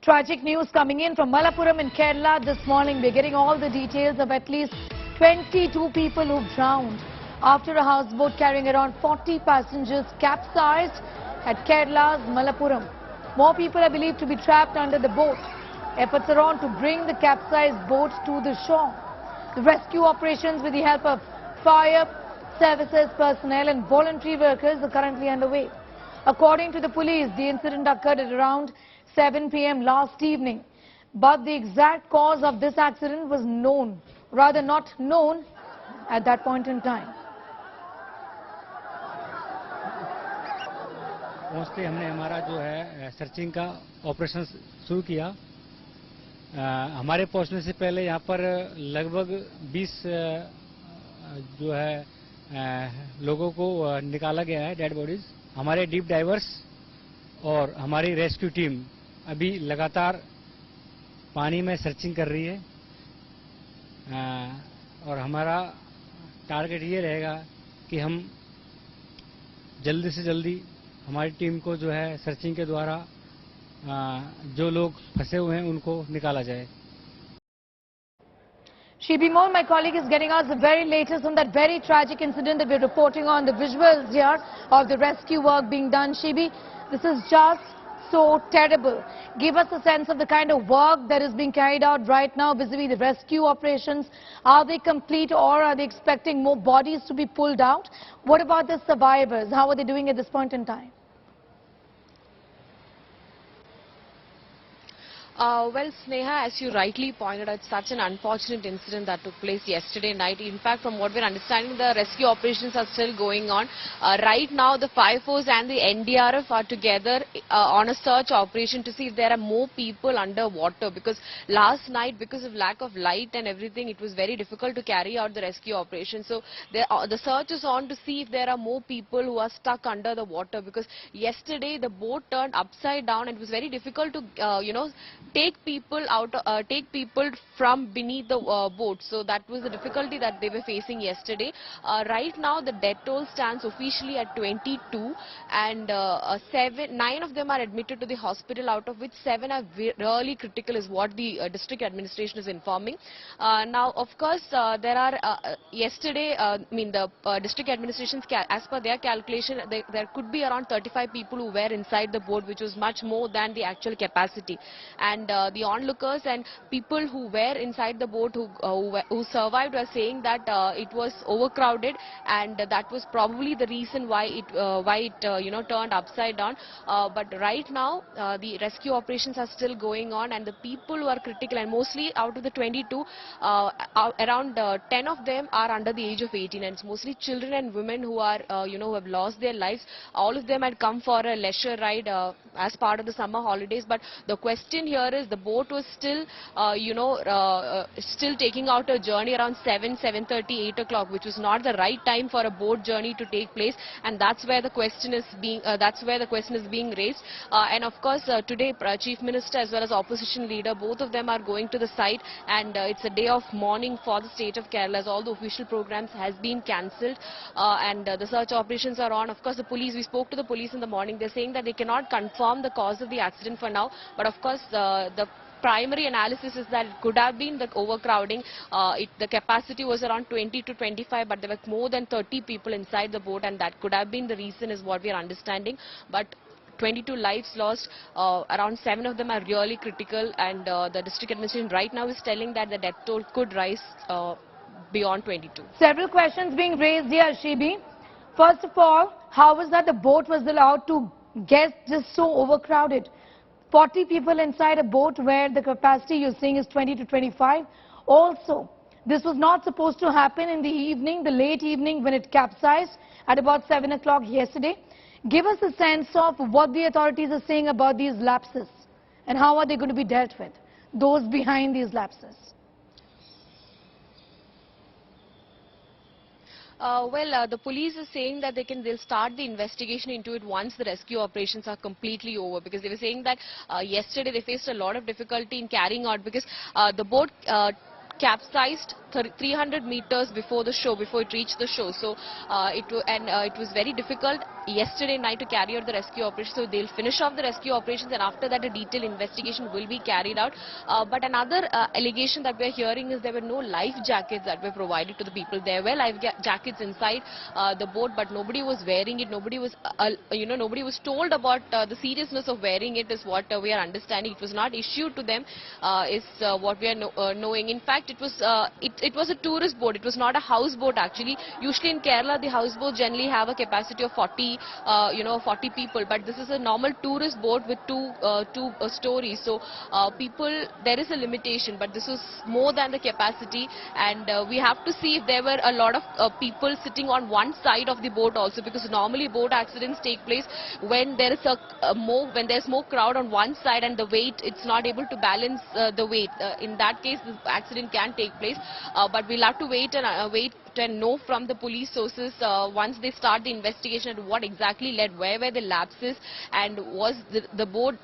Tragic news coming in from Malappuram in Kerala this morning. We're getting all the details of at least 22 people who've drowned after a houseboat carrying around 40 passengers capsized at Kerala's Malappuram. More people are believed to be trapped under the boat. Efforts are on to bring the capsized boat to the shore. The rescue operations with the help of fire services personnel and voluntary workers are currently underway. According to the police, the incident occurred at around 7 p.m. last evening. But the exact cause of this accident was not known at that point in time. पहुंचते हमने हमारा जो है searching का operation शुरू किया। हमारे पहुंचने से पहले यहां पर लगभग 20 जो है लोगों को निकाला गया है, डेड बॉडीज। हमारे डीप डाइवर्स और हमारी रेस्क्यू टीम अभी लगातार पानी में सर्चिंग कर रही है और हमारा टारगेट ये रहेगा कि हम जल्दी से जल्दी हमारी टीम को जो है सर्चिंग के द्वारा जो लोग फंसे हुए हैं उनको निकाला जाए। Shibi Mohan, my colleague, is getting us the very latest on that very tragic incident that we're reporting on, the visuals here of the rescue work being done. Shibi, this is just so terrible. Give us a sense of the kind of work that is being carried out right now vis-a-vis the rescue operations. Are they complete or are they expecting more bodies to be pulled out? What about the survivors? How are they doing at this point in time? Well, Sneha, as you rightly pointed out, it's such an unfortunate incident that took place yesterday night. In fact, from what we're understanding, the rescue operations are still going on. Right now, the Fire Force and the NDRF are together on a search operation to see if there are more people under water. Because last night, because of lack of light and everything, it was very difficult to carry out the rescue operation. So the search is on to see if there are more people who are stuck under the water. Because yesterday, the boat turned upside down and it was very difficult to, take people from beneath the boat. So that was the difficulty that they were facing yesterday. Right now the death toll stands officially at 22 and 9 of them are admitted to the hospital, out of which 7 are really critical is what the district administration is informing. Now of course there are yesterday the district administration, as per their calculation, there could be around 35 people who were inside the boat, which was much more than the actual capacity. And the onlookers and people who were inside the boat who survived were saying that it was overcrowded and that was probably the reason why it turned upside down. But right now the rescue operations are still going on and the people who are critical, and mostly out of the 22, around 10 of them are under the age of 18, and it's mostly children and women who are who have lost their lives. All of them had come for a leisure ride as part of the summer holidays, but the question here is the boat was still still taking out a journey around 7:30, 8 o'clock, which was not the right time for a boat journey to take place, and that's where the question is being raised. And of course today Chief Minister as well as opposition leader, both of them are going to the site, and it's a day of mourning for the state of Kerala as all the official programs has been cancelled, and the search operations are on. Of course the police, we spoke to the police in the morning, they're saying that they cannot confirm the cause of the accident for now, but of course the primary analysis is that it could have been the overcrowding. The capacity was around 20 to 25, but there were more than 30 people inside the boat, and that could have been the reason is what we are understanding. But 22 lives lost, around 7 of them are really critical, and the district administration right now is telling that the death toll could rise beyond 22. Several questions being raised here, Shibi. First of all, how was that the boat was allowed to get just so overcrowded? 40 people inside a boat where the capacity you're saying is 20 to 25. Also, this was not supposed to happen in the evening, the late evening, when it capsized at about 7 o'clock yesterday. Give us a sense of what the authorities are saying about these lapses and how are they going to be dealt with, those behind these lapses. The police is saying that they'll start the investigation into it once the rescue operations are completely over, because they were saying that yesterday they faced a lot of difficulty in carrying out, because the boat capsized 300 meters before the shore, before it reached the shore. So it was very difficult. yesterday night to carry out the rescue operation. So they'll finish off the rescue operations, and after that a detailed investigation will be carried out. But another allegation that we're hearing is there were no life jackets that were provided to the people. There were life jackets inside the boat, but nobody was wearing it. Nobody was, nobody was told about the seriousness of wearing it, is what we are understanding. It was not issued to them, is what we are knowing. In fact, it was a tourist boat. It was not a houseboat actually. Usually in Kerala, the houseboats generally have a capacity of 40 people, but this is a normal tourist boat with two stories. So there is a limitation, but this was more than the capacity, and we have to see if there were a lot of people sitting on one side of the boat also, because normally boat accidents take place when there is when there's more crowd on one side and the weight, it's not able to balance the weight. In that case, this accident can take place, but we'll have to wait and know from the police sources once they start the investigation at what exactly led, where were the lapses, and was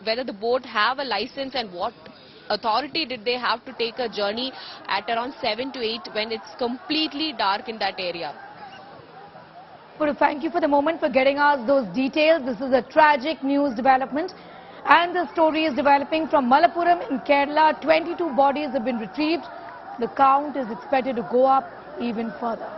whether the boat have a license, and what authority did they have to take a journey at around 7 to 8 when it's completely dark in that area. Thank you for the moment, for getting us those details. This is a tragic news development, and the story is developing from Malappuram in Kerala. 22 bodies have been retrieved. The count is expected to go up even further.